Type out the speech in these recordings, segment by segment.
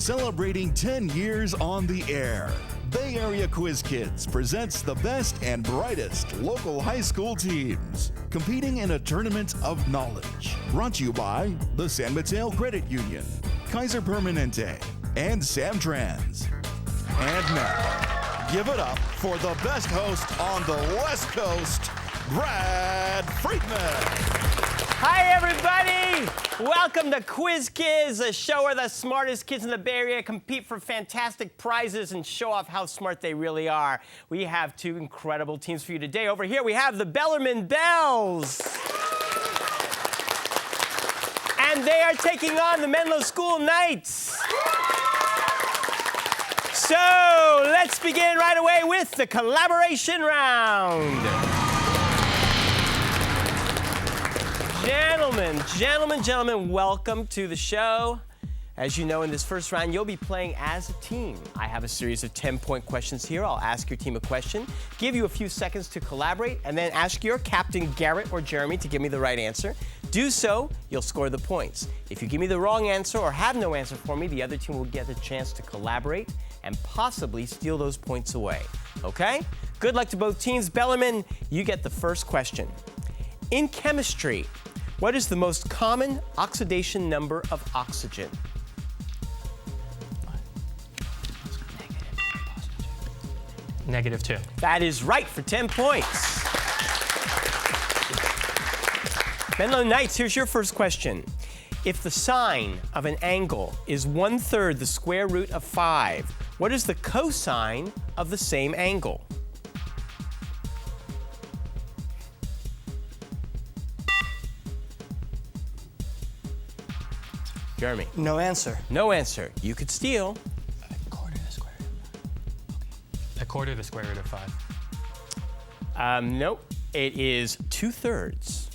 Celebrating 10 years on the air, Bay Area Quiz Kids presents the best and brightest local high school teams competing in a tournament of knowledge. Brought to you by the San Mateo Credit Union, Kaiser Permanente, and Samtrans. And now, give it up for the best host on the West Coast, Brad Friedman. Hi, everybody. Welcome to Quiz Kids, a show where the smartest kids in the Bay Area compete for fantastic prizes and show off how smart they really are. We have two incredible teams for you today. Over here, we have the Bellarmine Bells. And they are taking on the Menlo School Knights. So let's begin right away with the collaboration round. Gentlemen, welcome to the show. As you know, in this first round, you'll be playing as a team. I have a series of 10-point questions here. I'll ask your team a question, give you a few seconds to collaborate, and then ask your captain, Garrett or Jeremy, to give me the right answer. Do so, you'll score the points. If you give me the wrong answer or have no answer for me, the other team will get a chance to collaborate and possibly steal those points away. Okay? Good luck to both teams. Bellarmine, you get the first question. In chemistry, what is the most common oxidation number of oxygen? -2. That is right for 10 points. Menlo Knights, here's your first question. If the sine of an angle is 1/3 the square root of 5, what is the cosine of the same angle? Jeremy. No answer. No answer. You could steal. A quarter the square root of 5. Nope. It is 2/3.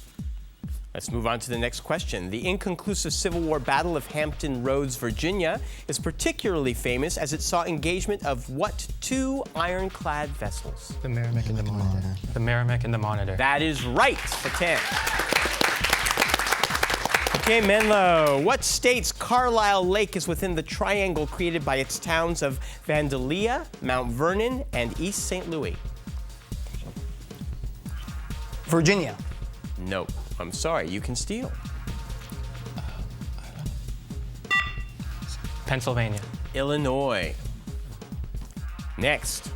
Let's move on to the next question. The inconclusive Civil War Battle of Hampton Roads, Virginia, is particularly famous as it saw engagement of what two ironclad vessels? The Merrimack and the Monitor. The Merrimack and the Monitor. That is right for 10. Okay, Menlo, what state's Carlisle Lake is within the triangle created by its towns of Vandalia, Mount Vernon, and East St. Louis? Virginia. Nope. I'm sorry, you can steal. Pennsylvania. Illinois. Next,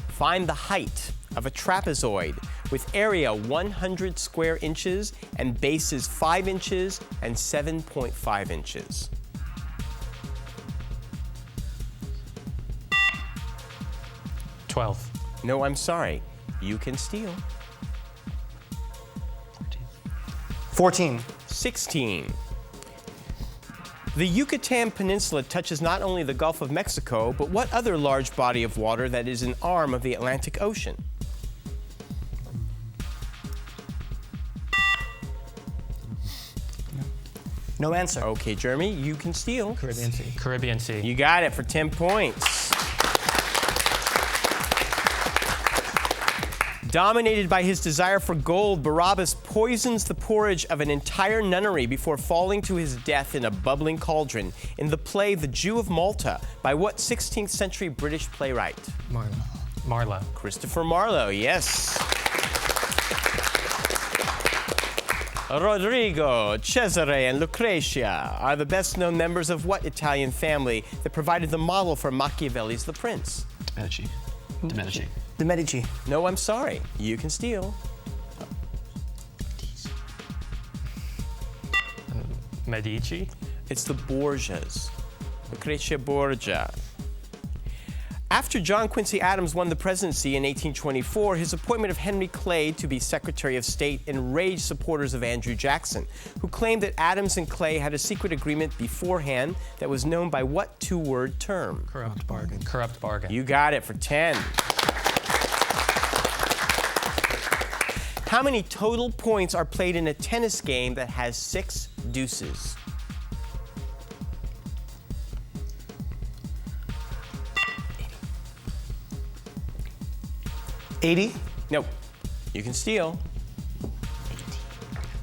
find the height of a trapezoid with area 100 square inches and bases 5 inches and 7.5 inches. $12. No, I'm sorry. You can steal. 14. 16. The Yucatan Peninsula touches not only the Gulf of Mexico, but what other large body of water that is an arm of the Atlantic Ocean? No answer. Okay, Jeremy, you can steal. Caribbean Sea. Caribbean Sea. You got it for 10 points. Dominated by his desire for gold, Barabbas poisons the porridge of an entire nunnery before falling to his death in a bubbling cauldron in the play The Jew of Malta by what 16th century British playwright? Marlowe. Christopher Marlowe, yes. Rodrigo, Cesare, and Lucrezia are the best-known members of what Italian family that provided the model for Machiavelli's The Prince? Medici. De Medici. The Medici. No, I'm sorry. You can steal. Medici. It's the Borgias. Lucrezia Borgia. After John Quincy Adams won the presidency in 1824, his appointment of Henry Clay to be Secretary of State enraged supporters of Andrew Jackson, who claimed that Adams and Clay had a secret agreement beforehand that was known by what two-word term? Corrupt bargain. Corrupt bargain. You got it for 10. How many total points are played in a tennis game that has 6 deuces? 80. Nope. You can steal.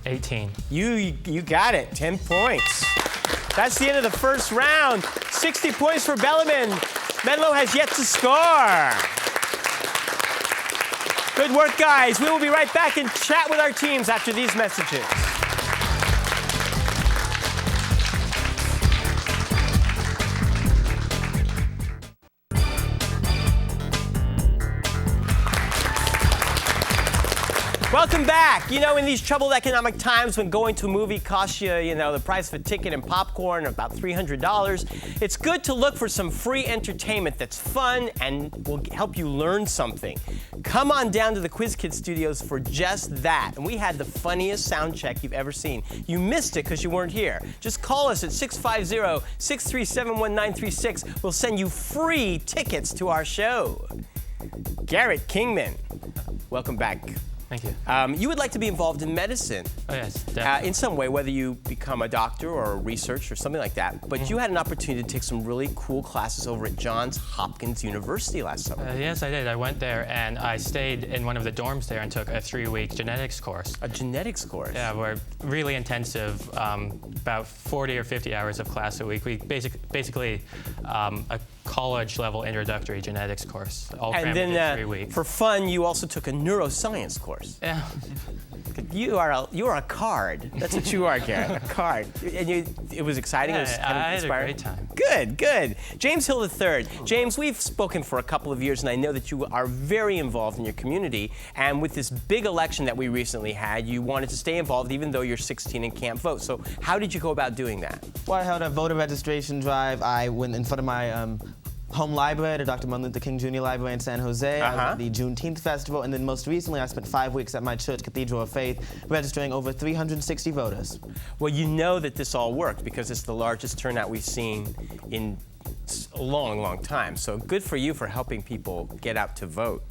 18. You got it. 10 points. That's the end of the first round. 60 points for Bellarmine. Menlo has yet to score. Good work, guys. We will be right back and chat with our teams after these messages. Welcome back. You know, in these troubled economic times when going to a movie costs you, the price of a ticket and popcorn about $300, it's good to look for some free entertainment that's fun and will help you learn something. Come on down to the Quiz Kids studios for just that. And we had the funniest sound check you've ever seen. You missed it because you weren't here. Just call us at 650-637-1936. We'll send you free tickets to our show. Garrett Kingman, welcome back. Thank you. You would like to be involved in medicine. Oh, yes, definitely. In some way, whether you become a doctor or a researcher or something like that. But you had an opportunity to take some really cool classes over at Johns Hopkins University last summer. Yes, I did. I went there and I stayed in one of the dorms there and took a 3-week genetics course. A genetics course? Yeah, we're really intensive, about 40 or 50 hours of class a week. We basically a college-level introductory genetics course, all crammed into 3 weeks. For fun, you also took a neuroscience course. Yeah. You are a card. That's what you are, Garrett. A card. And it was exciting. Yeah, it was kind of inspiring. I had a great time. Good, good. James Hill III. James, we've spoken for a couple of years, and I know that you are very involved in your community. And with this big election that we recently had, you wanted to stay involved even though you're 16 and can't vote. So how did you go about doing that? Well, I held a voter registration drive. I went in front of my home library, the Dr. Martin Luther King Jr. Library in San Jose. I was at the Juneteenth Festival, and then most recently I spent 5 weeks at my church, Cathedral of Faith, registering over 360 voters. Well, you know that this all worked because it's the largest turnout we've seen in a long, long time. So good for you for helping people get out to vote.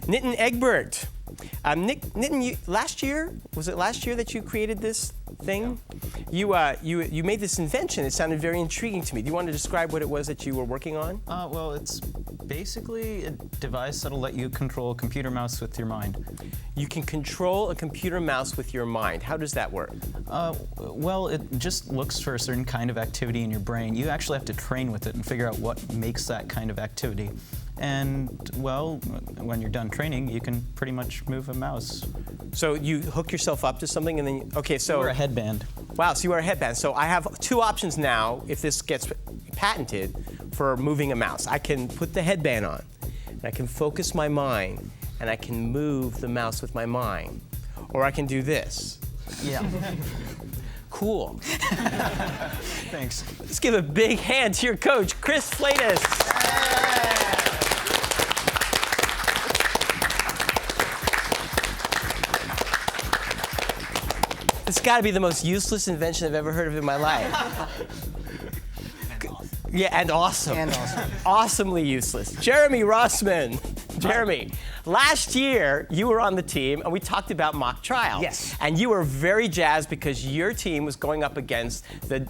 Nitin Egbert. Nitin, last year, was it last year that you created this thing? Yeah. You made this invention. It sounded very intriguing to me. Do you want to describe what it was that you were working on? Well, it's basically a device that'll let you control a computer mouse with your mind. You can control a computer mouse with your mind. How does that work? Well, it just looks for a certain kind of activity in your brain. You actually have to train with it and figure out what makes that kind of activity. And, well, when you're done training, you can pretty much move a mouse. So you hook yourself up to something and then, okay, so. You wear a headband. Wow, so you wear a headband. So I have two options now, if this gets patented, for moving a mouse. I can put the headband on, and I can focus my mind, and I can move the mouse with my mind. Or I can do this. Yeah. Cool. Thanks. Let's give a big hand to your coach, Chris Flatus. It's got to be the most useless invention I've ever heard of in my life. Yeah, and awesome. And awesome. Awesomely useless. Jeremy Rossman. Jeremy, last year you were on the team and we talked about mock trials. Yes. And you were very jazzed because your team was going up against the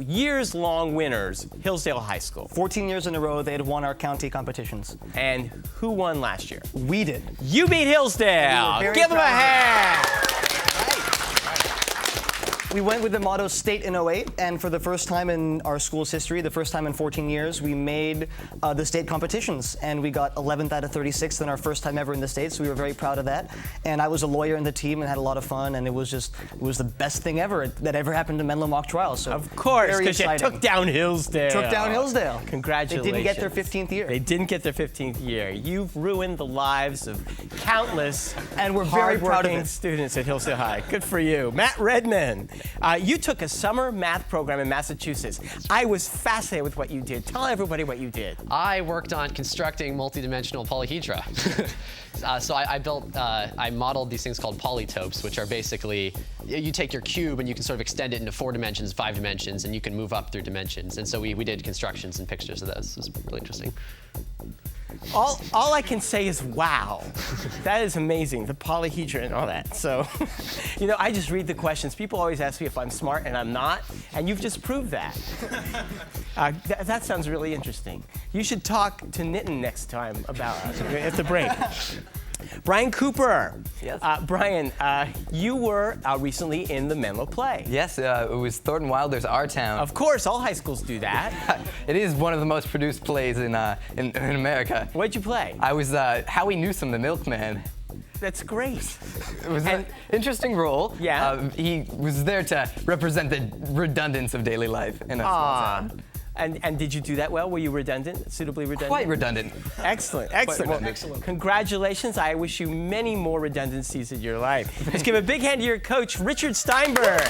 years-long winners, Hillsdale High School. 14 years in a row, they had won our county competitions. And who won last year? We did. You beat Hillsdale. We were very Give them a proud of hand. We went with the motto State in 08, and for the first time in our school's history, the first time in 14 years, we made the state competitions, and we got 11th out of 36th in our first time ever in the state, so we were very proud of that. And I was a lawyer in the team and had a lot of fun, and it was the best thing ever that ever happened to Menlo mock trials. So of course, very because you exciting. took down Hillsdale. Took down Hillsdale. Congratulations. They didn't get their 15th year. They didn't get their 15th year. You've ruined the lives of countless and we're very proud of hardworking it. students at Hillsdale High. Good for you. Matt Redman, you took a summer math program in Massachusetts. I was fascinated with what you did. Tell everybody what you did. I worked on constructing multidimensional polyhedra. So I modeled these things called polytopes, which are basically, you take your cube and you can sort of extend it into 4 dimensions, 5 dimensions, and you can move up through dimensions. And so we did constructions and pictures of those. It was really interesting. All I can say is wow. That is amazing, the polyhedra and all that. So, I just read the questions. People always ask me if I'm smart, and I'm not, and you've just proved that. That sounds really interesting. You should talk to Nitin next time about at the break. Brian Cooper. Yes. Brian, you were recently in the Menlo play. Yes, it was Thornton Wilder's Our Town. Of course, all high schools do that. It is one of the most produced plays in America. What'd you play? I was Howie Newsom, the milkman. That's great. It was an interesting role. Yeah. He was there to represent the redundance of daily life in a small town. And did you do that well? Were you redundant, suitably redundant? Quite redundant. Excellent, excellent. Well, excellent. Congratulations. I wish you many more redundancies in your life. Let's give a big hand to your coach, Richard Steinberg.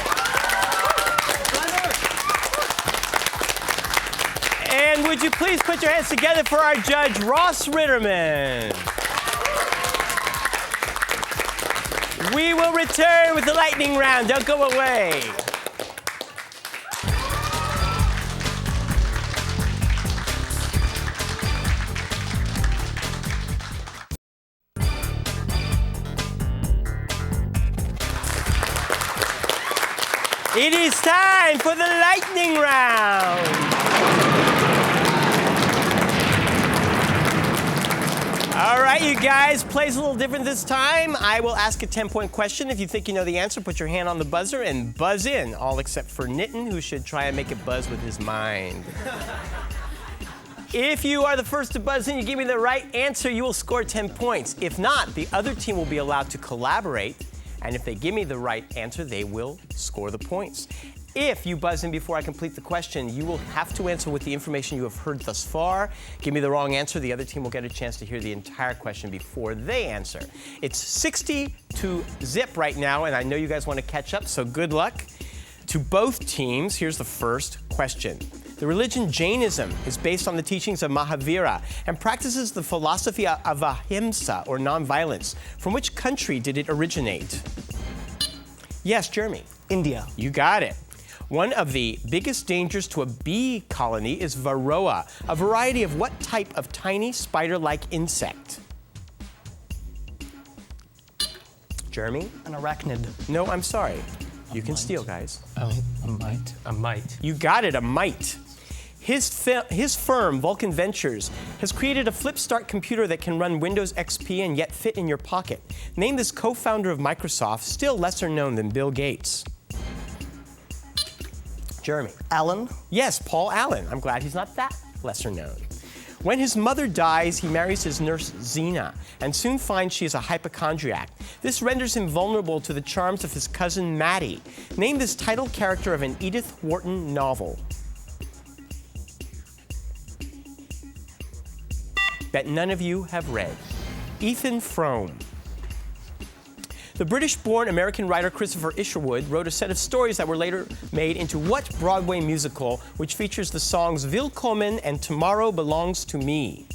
And would you please put your hands together for our judge, Ross Ritterman. We will return with the lightning round. Don't go away. It is time for the lightning round. All right, you guys, plays a little different this time. I will ask a 10-point question. If you think you know the answer, put your hand on the buzzer and buzz in, all except for Nitin, who should try and make it buzz with his mind. If you are the first to buzz in, you give me the right answer, you will score 10 points. If not, the other team will be allowed to collaborate. And if they give me the right answer, they will score the points. If you buzz in before I complete the question, you will have to answer with the information you have heard thus far. Give me the wrong answer, the other team will get a chance to hear the entire question before they answer. It's 60-0 right now, and I know you guys want to catch up, so good luck to both teams. Here's the first question. The religion Jainism is based on the teachings of Mahavira and practices the philosophy of ahimsa, or nonviolence. From which country did it originate? Yes, Jeremy. India. You got it. One of the biggest dangers to a bee colony is varroa, a variety of what type of tiny spider-like insect? Jeremy? An arachnid. No, I'm sorry. You can steal, guys. A mite. A mite. You got it, a mite. His firm, Vulcan Ventures, has created a flip-start computer that can run Windows XP and yet fit in your pocket. Name this co-founder of Microsoft, still lesser known than Bill Gates. Jeremy. Allen. Yes, Paul Allen. I'm glad he's not that lesser known. When his mother dies, he marries his nurse, Zena, and soon finds she is a hypochondriac. This renders him vulnerable to the charms of his cousin, Maddie. Name this title character of an Edith Wharton novel that none of you have read. Ethan Frome. The British-born American writer Christopher Isherwood wrote a set of stories that were later made into what Broadway musical, which features the songs Willkommen and Tomorrow Belongs to Me?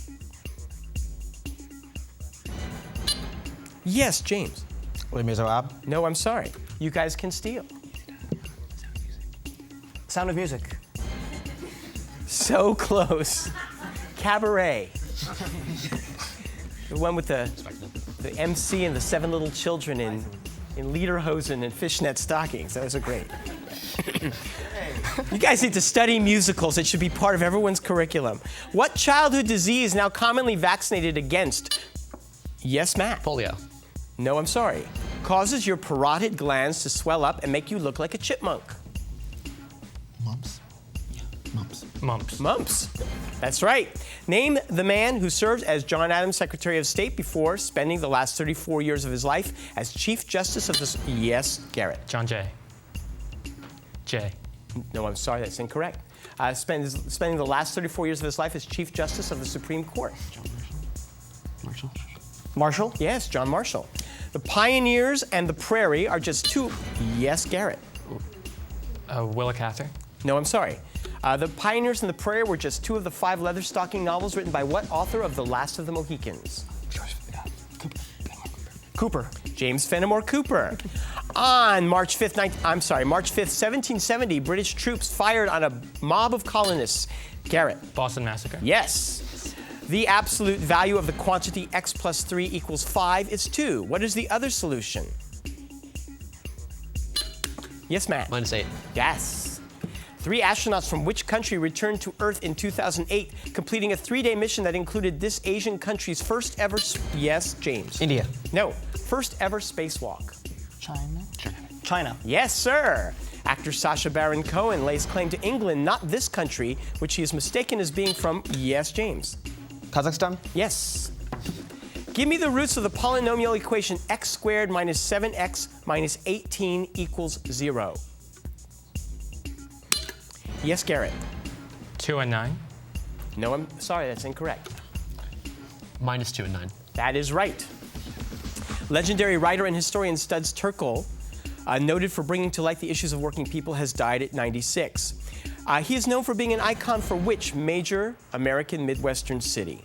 Yes, James. Les Miserables. No, I'm sorry. You guys can steal. Sound of Music. So close. Cabaret. The one with the MC and the 7 little children in lederhosen and fishnet stockings. Those are great. You guys need to study musicals. It should be part of everyone's curriculum. What childhood disease now commonly vaccinated against? Yes, Matt. Polio. No, I'm sorry. Causes your parotid glands to swell up and make you look like a chipmunk. Mumps. Yeah, mumps. Mumps. Mumps. That's right. Name the man who served as John Adams Secretary of State before spending the last 34 years of his life as Chief Justice of the... Yes, Garrett. John Jay. Jay. No, I'm sorry, that's incorrect. Spending the last 34 years of his life as Chief Justice of the Supreme Court. Marshall. Marshall? Yes, John Marshall. The Pioneers and the Prairie are just two... Yes, Garrett. Willa Cather. No, I'm sorry. The Pioneers and the Prairie were just 2 of the 5 leatherstocking novels written by what author of The Last of the Mohicans? Cooper. James Fenimore Cooper. On March 5th, 1770, British troops fired on a mob of colonists. Garrett. Boston Massacre. Yes. The absolute value of the quantity x plus 3 equals 5 is 2. What is the other solution? Yes, Matt. -8. Yes. 3 astronauts from which country returned to Earth in 2008, completing a 3-day mission that included this Asian country's first ever, yes, James? India. No, first ever spacewalk. China. Yes, sir. Actor Sacha Baron Cohen lays claim to England, not this country, which he is mistaken as being from, yes, James? Kazakhstan? Yes. Give me the roots of the polynomial equation x squared minus 7x minus 18 equals 0. Yes, Garrett. 2 and 9. No, I'm sorry, that's incorrect. -2 and 9. That is right. Legendary writer and historian Studs Terkel, noted for bringing to light the issues of working people, has died at 96. He is known for being an icon for which major American Midwestern city?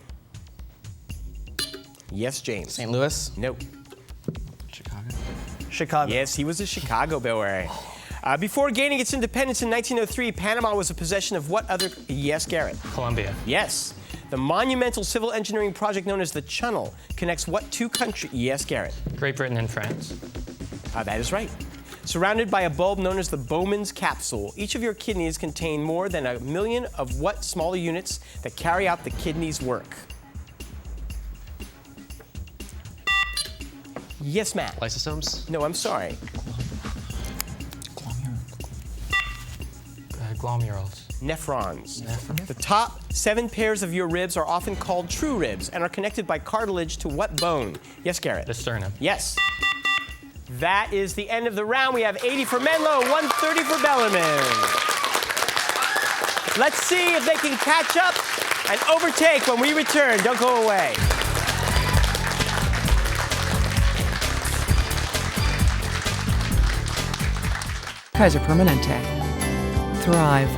Yes, James. St. Louis? No. Chicago. Yes, he was a Chicago boy. Before gaining its independence in 1903, Panama was a possession of what other? Yes, Garrett. Colombia. Yes. The monumental civil engineering project known as the Channel connects what 2 countries? Yes, Garrett. Great Britain and France. That is right. Surrounded by a bulb known as the Bowman's capsule, each of your kidneys contain more than 1 million of what smaller units that carry out the kidney's work? Yes, Matt. Lysosomes? No, I'm sorry. Glomerulus. Nephrons. The top 7 pairs of your ribs are often called true ribs and are connected by cartilage to what bone? Yes, Garrett. The sternum. Yes. That is the end of the round. We have 80 for Menlo, 130 for Bellarmine. Let's see if they can catch up and overtake when we return. Don't go away. Kaiser Permanente. Thrive.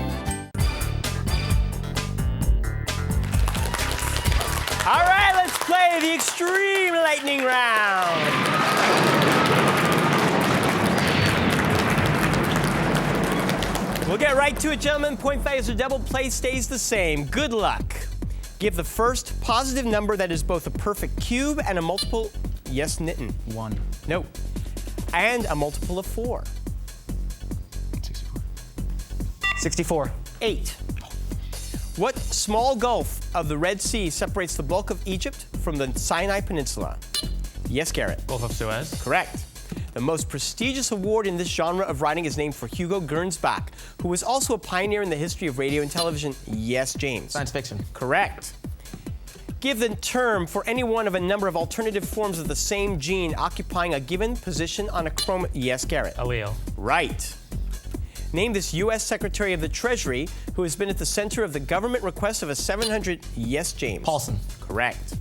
All right, let's play the extreme lightning round. We'll get right to it, gentlemen. Point values are double. Play stays the same. Good luck. Give the first positive number that is both a perfect cube and a multiple. Yes, Nitin. 1. No. And a multiple of 4. 64. 8. What small gulf of the Red Sea separates the bulk of Egypt from the Sinai Peninsula? Yes, Garrett. Gulf of Suez. Correct. The most prestigious award in this genre of writing is named for Hugo Gernsback, who was also a pioneer in the history of radio and television. Yes, James. Science fiction. Correct. Give the term for any one of a number of alternative forms of the same gene occupying a given position on a chromosome. Yes, Garrett. Allele. Right. Name this U.S. Secretary of the Treasury who has been at the center of the government request of a 700. Yes, James. Paulson. Correct.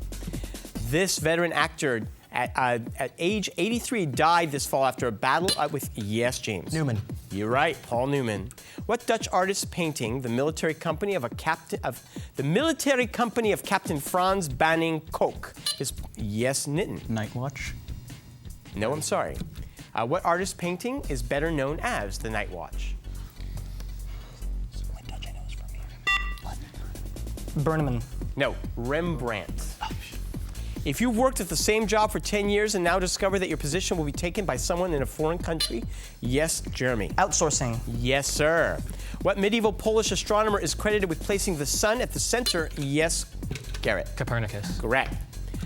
This veteran actor at age 83 died this fall after a battle with. Yes, James. Newman. You're right, Paul Newman. What Dutch artist painting the military company of Captain Franz Banning Koch is? Yes, Nitin. Night Watch. No, I'm sorry. What artist painting is better known as the Night Watch? Berneman. No, Rembrandt. If you've worked at the same job for 10 years and now discover that your position will be taken by someone in a foreign country? Yes, Jeremy. Outsourcing. Yes, sir. What medieval Polish astronomer is credited with placing the sun at the center? Yes, Garrett. Copernicus. Correct.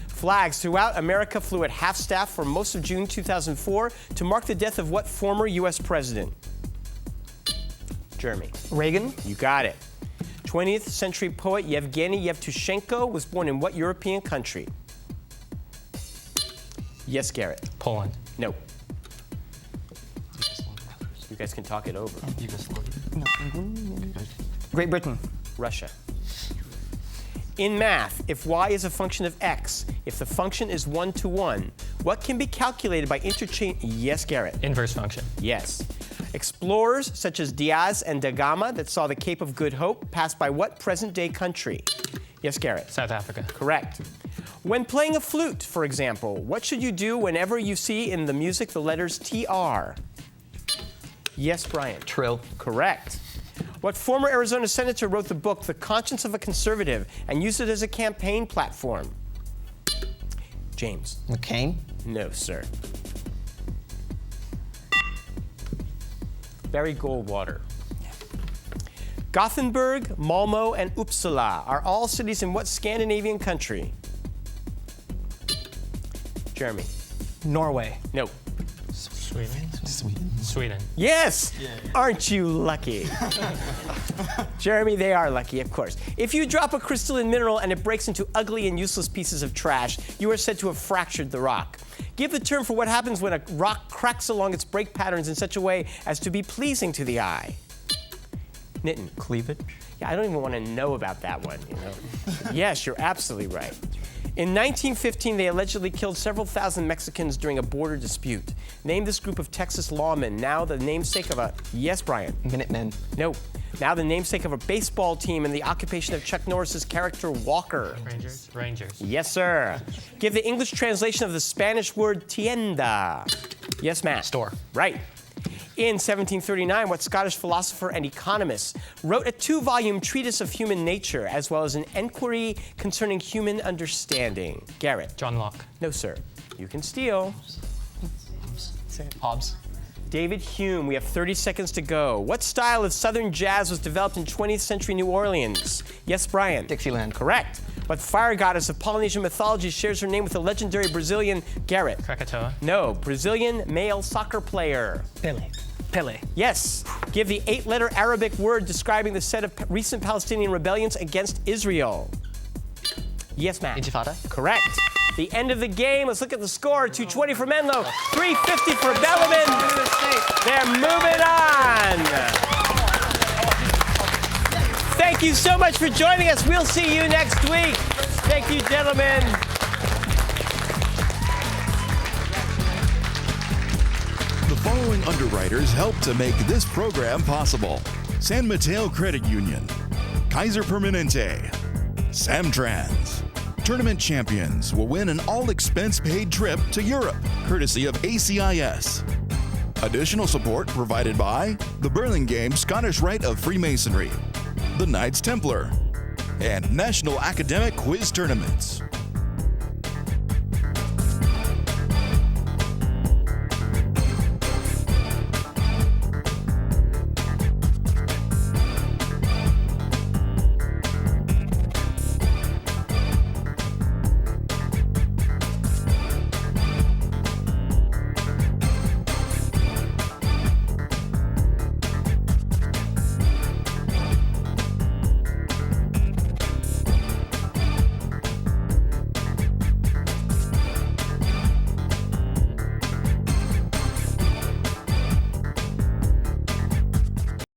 Flags throughout America flew at half-staff for most of June 2004 to mark the death of what former U.S. president? Jeremy. Reagan. You got it. 20th century poet Yevgeny Yevtushenko was born in what European country? Yes, Garrett. Poland. No. You guys can talk it over. Great Britain. Russia. In math, if y is a function of x, if the function is 1-to-1, what can be calculated by interchange? Yes, Garrett. Inverse function. Yes. Explorers such as Diaz and da Gama that saw the Cape of Good Hope passed by what present-day country? Yes, Garrett. South Africa. Correct. When playing a flute, for example, what should you do whenever you see in the music the letters TR? Yes, Brian. Trill. Correct. What former Arizona senator wrote the book The Conscience of a Conservative and used it as a campaign platform? James. McCain. No, sir. Barry Goldwater. Gothenburg, Malmo, and Uppsala are all cities in what Scandinavian country? Jeremy. Norway. No. Sweden. Yes! Aren't you lucky? Jeremy, they are lucky, of course. If you drop a crystalline mineral and it breaks into ugly and useless pieces of trash, you are said to have fractured the rock. Give the term for what happens when a rock cracks along its break patterns in such a way as to be pleasing to the eye. Nitin. Cleavage? Yeah, I don't even want to know about that one, you know. Yes, you're absolutely right. In 1915, they allegedly killed several thousand Mexicans during a border dispute. Name this group of Texas lawmen, now the namesake of a... Yes, Brian? Minutemen. No. Now the namesake of a baseball team and the occupation of Chuck Norris's character Walker. Rangers. Yes, sir. Give the English translation of the Spanish word tienda. Yes, Matt? Store. Right. In 1739, what Scottish philosopher and economist wrote a 2-volume treatise of human nature, as well as an enquiry concerning human understanding? Garrett. John Locke. No, sir. You can steal. Hobbes. David Hume. We have 30 seconds to go. What style of Southern jazz was developed in 20th century New Orleans? Yes, Brian. Dixieland. Correct. What fire goddess of Polynesian mythology shares her name with the legendary Brazilian Garrett? Krakatoa. No. Brazilian male soccer player. Pele. Yes. Give the 8-letter Arabic word describing the set of recent Palestinian rebellions against Israel. Yes, Matt. Intifada. Correct. The end of the game. Let's look at the score. 220 for Menlo, 350 for Bellarmine. They're moving on. Thank you so much for joining us. We'll see you next week. Thank you, gentlemen. The following underwriters helped to make this program possible: San Mateo Credit Union, Kaiser Permanente, Samtrans. Tournament champions will win an all-expense-paid trip to Europe, courtesy of ACIS. Additional support provided by the Burlingame Scottish Rite of Freemasonry, the Knights Templar, and National Academic Quiz Tournaments.